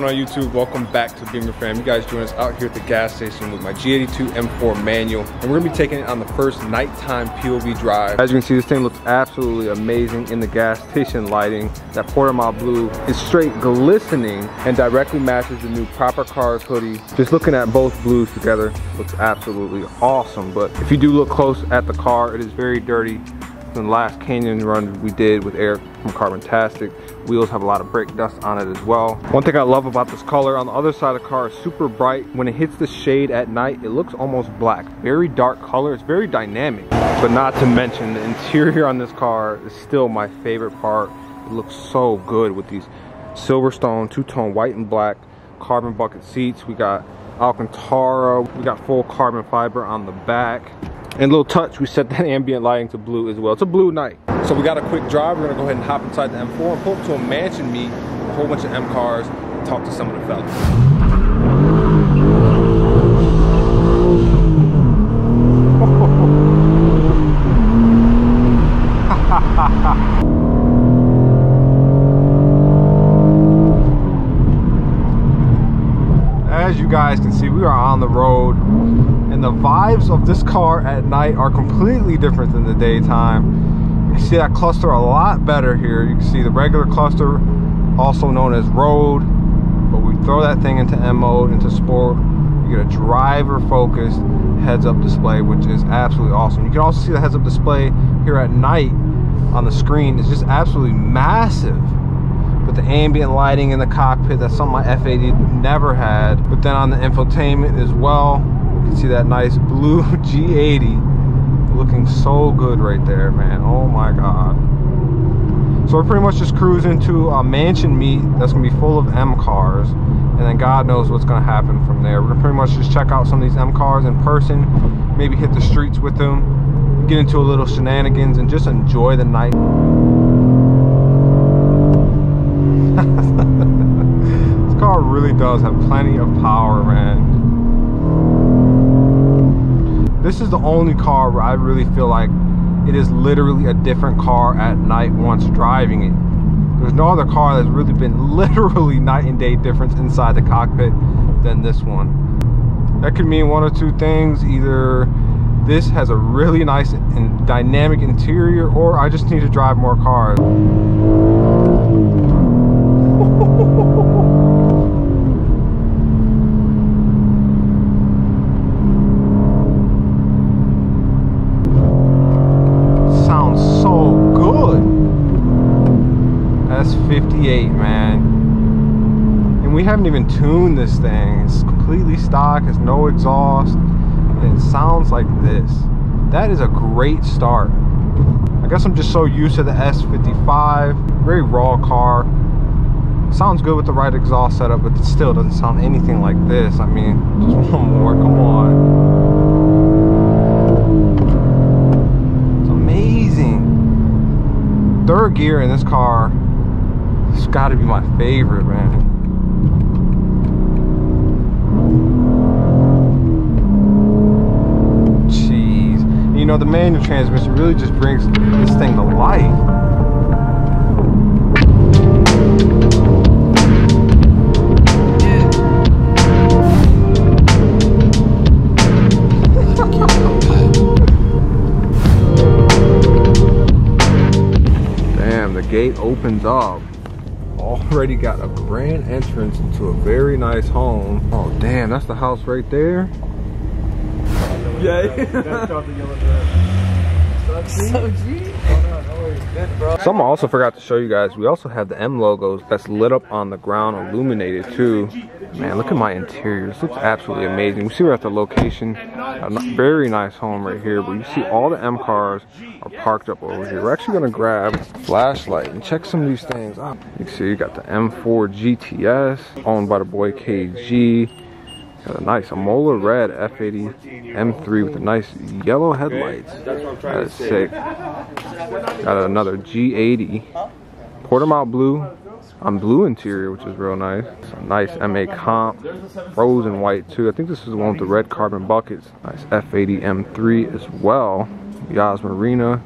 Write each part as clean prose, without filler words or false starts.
going on YouTube? Welcome back to Beemer Fam. You guys join us out here at the gas station with my G82 M4 Manual, and we're gonna be taking it on the first nighttime POV drive. As you can see, this thing looks absolutely amazing in the gas station lighting. That quarter-mile blue is straight glistening and directly matches the new Proper Cars hoodie. Just looking at both blues together looks absolutely awesome. But if you do look close at the car, it is very dirty. In the last canyon run we did with Eric from Carbontastic, wheels have a lot of brake dust on it as well. One thing I love about this color on the other side of the car is super bright. When it hits the shade at night, it looks almost black. Very dark color, it's very dynamic. But not to mention, the interior on this car is still my favorite part. It looks so good with these Silverstone two-tone white and black carbon bucket seats. We got Alcantara, we got full carbon fiber on the back. And a little touch, we set that ambient lighting to blue as well. It's a blue night. So we got a quick drive. We're gonna go ahead and hop inside the M4 and pull up to a mansion meet, a whole bunch of M cars, and talk to some of the fellas. As you guys can see, we are on the road, and the vibes of this car at night are completely different than the daytime. You can see that cluster a lot better here. You can see the regular cluster, also known as road, but we throw that thing into M mode, into sport. You get a driver focused heads-up display, which is absolutely awesome. You can also see the heads-up display here at night on the screen. It's just absolutely massive. With the ambient lighting in the cockpit, that's something my F80 never had. But then on the infotainment as well, you can see that nice blue G80 looking so good right there, man. Oh my God. So we're pretty much just cruising to a mansion meet that's gonna be full of M cars, and then God knows what's gonna happen from there. We're gonna pretty much just check out some of these M cars in person, maybe hit the streets with them, get into a little shenanigans, and just enjoy the night. This car really does have plenty of power, man. This is the only car where I really feel like it is literally a different car at night once driving it. There's no other car that's really been literally night and day difference inside the cockpit than this one. That could mean one of two things. Either this has a really nice and dynamic interior, or I just need to drive more cars. Sounds so good. That's 58, man. And we haven't even tuned this thing. It's completely stock, has no exhaust, and it sounds like this. That is a great start. I guess I'm just so used to the S55. Very raw car. Sounds good with the right exhaust setup, but it still doesn't sound anything like this. I mean, just one more, come on. It's amazing. Third gear in this car, it's gotta be my favorite, man. Jeez. You know, the manual transmission really just brings this thing to life. Gate opens up. Already got a grand entrance into a very nice home. Oh damn, that's the house right there. Yeah. So G. Something I also forgot to show you guys, we also have the M logos that's lit up on the ground, illuminated too. Man, look at my interior. This looks absolutely amazing. We see we're at the location. A very nice home right here, but you see all the M cars are parked up over here. We're actually gonna grab a flashlight and check some of these things out. You can see you got the M4 GTS, owned by the boy KG. Got a nice Amola red F80 M3 with a nice yellow headlights. That is sick. Got another G80 quarter-mile blue on blue interior, which is real nice. It's a nice MA comp, frozen white too. I think this is the one with the red carbon buckets. Nice F80 M3 as well. Yas Marina.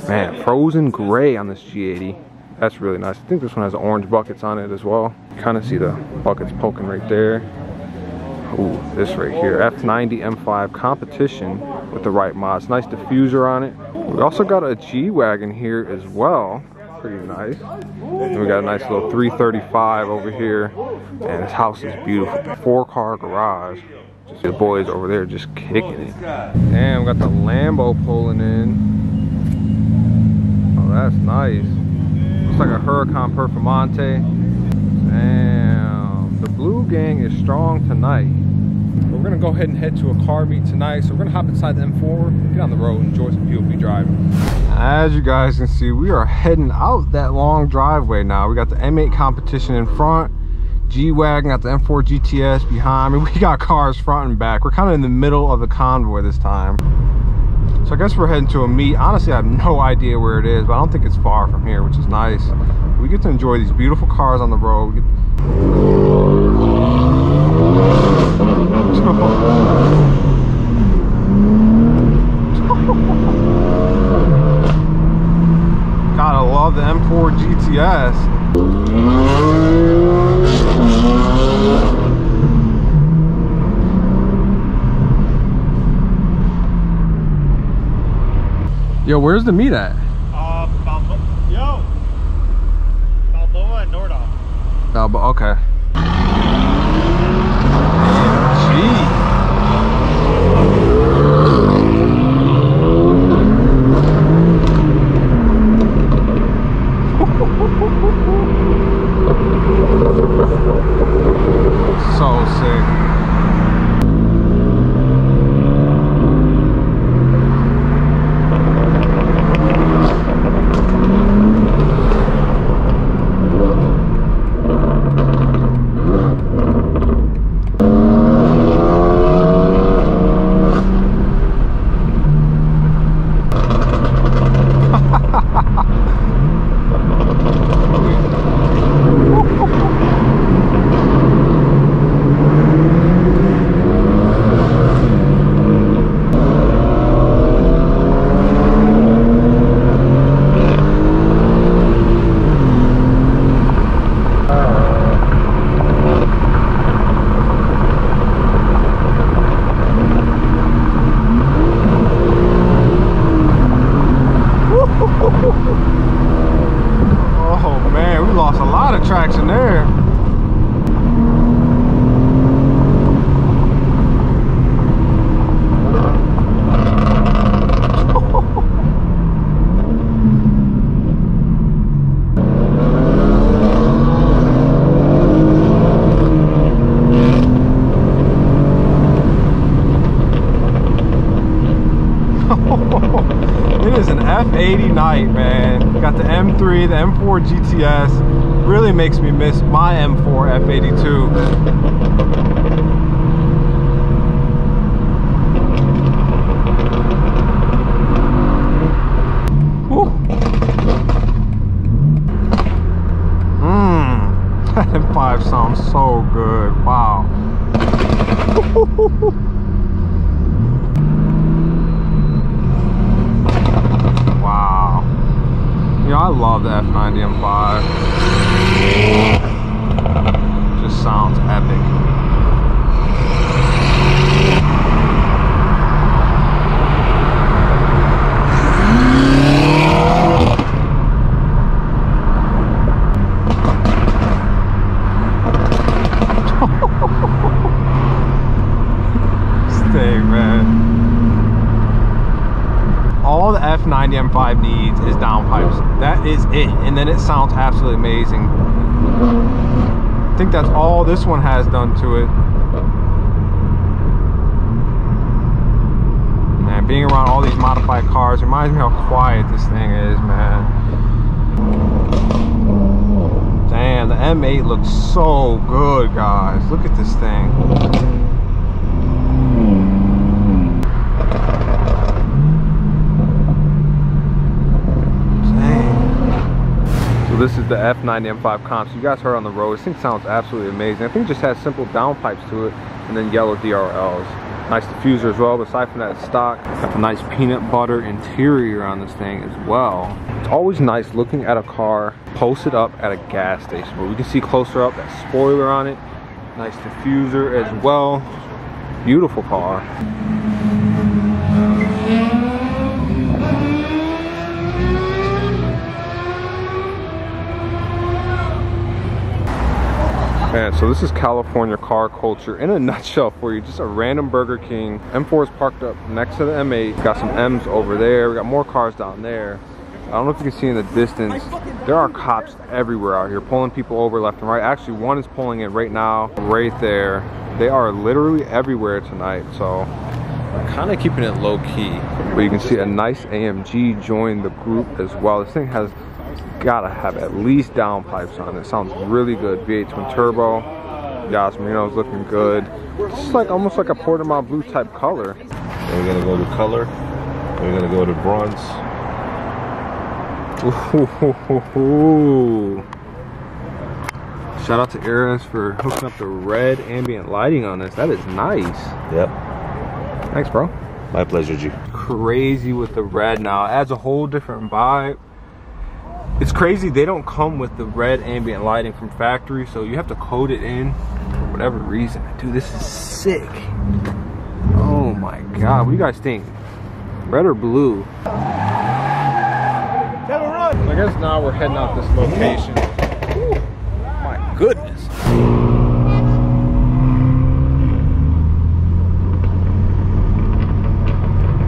Man, frozen gray on this G80. That's really nice. I think this one has orange buckets on it as well. You kind of see the buckets poking right there. Ooh, this right here, F90 M5 competition with the right mods. Nice diffuser on it. We also got a G-Wagon here as well. Pretty nice. And we got a nice little 335 over here. And this house is beautiful. 4-car garage. Just the boys over there just kicking it. And we got the Lambo pulling in. Oh, that's nice. Looks like a Huracan Performante. Damn. The Blue Gang is strong tonight. We're gonna go ahead and head to a car meet tonight. So we're gonna hop inside the M4, get on the road, and enjoy some POV driving. As you guys can see, we are heading out that long driveway now. We got the M8 competition in front, G-Wagon, got the M4 GTS behind me. We got cars front and back. We're kind of in the middle of the convoy this time. So I guess we're heading to a meet. Honestly, I have no idea where it is, but I don't think it's far from here, which is nice. We get to enjoy these beautiful cars on the road. Gotta love the M4 GTS. Yo, where's the meet at? Balboa and Nordhoff. Balboa, okay. So sick. Oh man, we lost a lot of traction there. It is an F80 night, man. Got the M3, the M4 GTS. Really makes me miss my M4 F82. That M5 sounds so good. Wow. Wow. You know, I love the F90 M5. Just sounds epic. Stay, man. All the F90 M5 needs is downpipes. That is it. And then it sounds absolutely amazing. I think that's all this one has done to it. Man, being around all these modified cars reminds me how quiet this thing is, man. Damn, the M8 looks so good, guys. Look at this thing. This is the F90 M5 comp. So you guys heard on the road. This thing sounds absolutely amazing. I think it just has simple downpipes to it and then yellow DRLs. Nice diffuser as well, but aside from that, it's stock. Got the nice peanut butter interior on this thing as well. It's always nice looking at a car posted up at a gas station, where we can see closer up that spoiler on it. Nice diffuser as well. Beautiful car. Man, so this is California car culture in a nutshell for you. Just a random Burger King. M4 is parked up next to the M8. Got some M's over there. We got more cars down there. I don't know if you can see in the distance, there are cops everywhere out here pulling people over left and right. Actually, one is pulling in right now, right there. They are literally everywhere tonight, so I'm kind of keeping it low key. But you can see a nice AMG join the group as well. This thing has gotta have at least downpipes on it. Sounds really good. V8 twin turbo. Yas Marino's looking good. It's like almost like a Portimao blue type color. And we're gonna go to color. We're gonna go to bronze. Ooh. Shout out to Eris for hooking up the red ambient lighting on this. That is nice. Yep. Thanks, bro. My pleasure, G. Crazy with the red now. It adds a whole different vibe. It's crazy, they don't come with the red ambient lighting from factory, so you have to code it in for whatever reason. Dude, this is sick. Oh my God, what do you guys think? Red or blue? So I guess now we're heading out this location. Ooh, my goodness. Oh my God.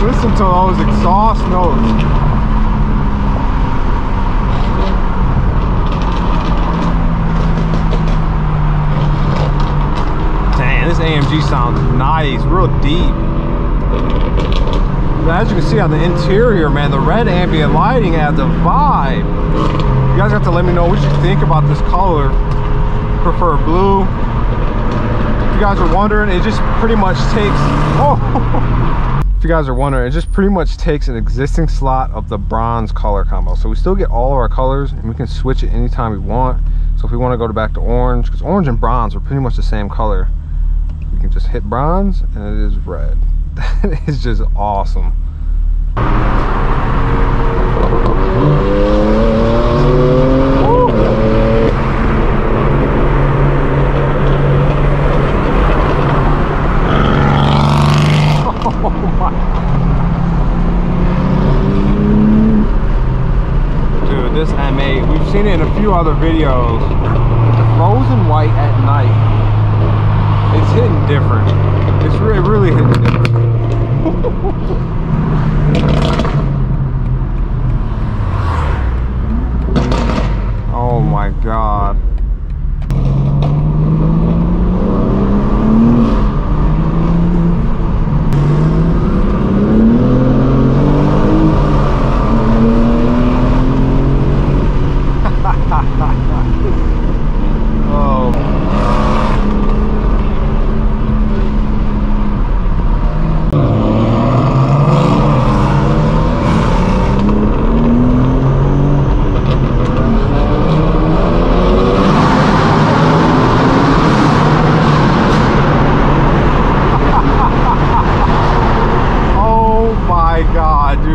Listen to those exhaust notes. Dang, this AMG sounds nice, real deep. But as you can see on the interior, man, the red ambient lighting adds a vibe. You guys have to let me know what you think about this color. Prefer blue? If you guys are wondering, it just pretty much takes, if you guys are wondering, it just pretty much takes an existing slot of the bronze color combo. So we still get all of our colors and we can switch it anytime we want. So if we want to go back to orange, because orange and bronze are pretty much the same color, we can just hit bronze and it is red. That is just awesome. Dude, this M8, we've seen it in a few other videos. The frozen white at night, it's hitting different. It's really hitting different. Oh my God.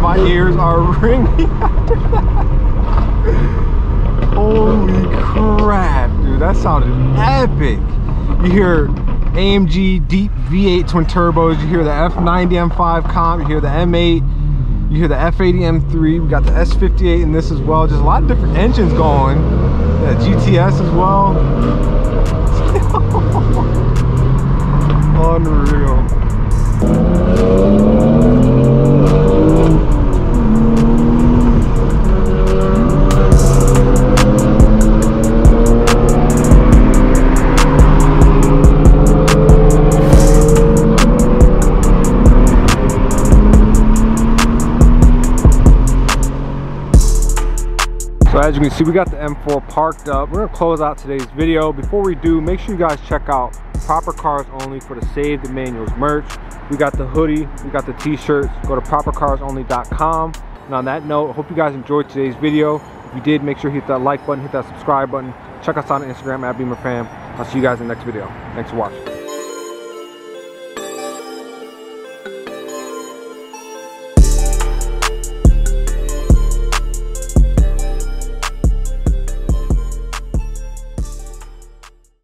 My ears are ringing after that. Holy crap, dude, that sounded epic. You hear AMG deep V8 twin turbos, you hear the F90 M5 comp, you hear the M8, you hear the F80 M3, we got the S58 in this as well. Just a lot of different engines going. Yeah, GTS as well. Unreal. So As you can see, we got the M4 parked up. We're gonna close out today's video. Before we do, make sure you guys check out Proper Cars Only for the Save the Manuals merch. We got the hoodie, we got the t-shirts. Go to propercarsonly.com. And on that note, I hope you guys enjoyed today's video. If you did, make sure you hit that like button, hit that subscribe button. Check us out on Instagram at Beemer Fam. I'll see you guys in the next video. Thanks for watching.